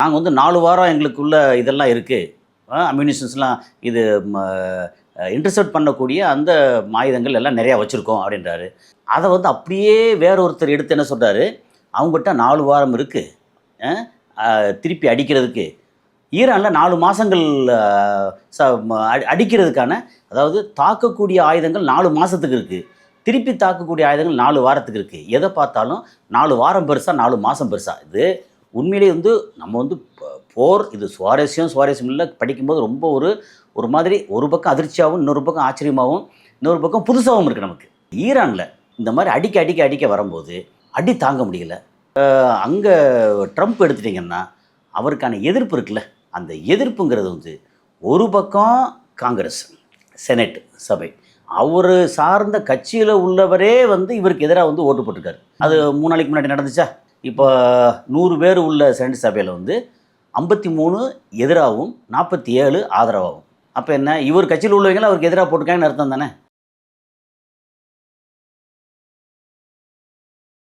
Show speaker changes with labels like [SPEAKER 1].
[SPEAKER 1] நாங்கள் வந்து 4 வாரம் எங்களுக்குள்ள இதெல்லாம் இருக்குது, அம்யூனிஷன்ஸ்லாம் இது இன்டர்செப்ட் பண்ணக்கூடிய அந்த ஆயுதங்கள் எல்லாம் நிறையா வச்சுருக்கோம் அப்படின்றாரு. அதை வந்து அப்படியே வேற ஒருத்தர் எடுத்து என்ன சொல்கிறாரு, அவங்ககிட்ட 4 வாரம் இருக்குது திருப்பி அடிக்கிறதுக்கு. ஈரானில் 4 மாதங்கள் அடிக்கிறதுக்கான, அதாவது தாக்கக்கூடிய ஆயுதங்கள் 4 மாதத்துக்கு இருக்குது, திருப்பி தாக்கக்கூடிய ஆயுதங்கள் 4 வாரத்துக்கு இருக்குது. எதை பார்த்தாலும் 4 வாரம் பெருசா 4 மாதம் பெருசா. இது உண்மையிலேயே வந்து நம்ம வந்து போர் இது சுவாரஸ்யம் இல்லை. படிக்கும்போது ரொம்ப ஒரு மாதிரி ஒரு பக்கம் அதிர்ச்சியாகவும், இன்னொரு பக்கம் ஆச்சரியமாகவும், இன்னொரு பக்கம் புதுசாகவும் இருக்குது நமக்கு. ஈரானில் இந்த மாதிரி அடிக்க வரும்போது அடி தாங்க முடியல. அங்கே ட்ரம்ப் எடுத்துட்டிங்கன்னா அவருக்கான எதிர்ப்பு இருக்குல்ல, அந்த எதிர்ப்புங்கிறது வந்து ஒரு பக்கம் காங்கிரஸ், செனட் சபை, அவர் சார்ந்த கட்சியில் உள்ளவரே வந்து இவருக்கு எதிராக வந்து ஓட்டு போட்டிருக்காரு. அது 3 நாளைக்கு முன்னாடி நடந்துச்சா? இப்போ 100 பேர் உள்ள செனட் சபையில் வந்து 53 எதிராகவும் 47 ஆதரவாகவும். அப்போ என்ன, இவர் கட்சியில் உள்ளவங்க அவருக்கு எதிராக போட்டிருக்காங்கன்னு அர்த்தம் தானே?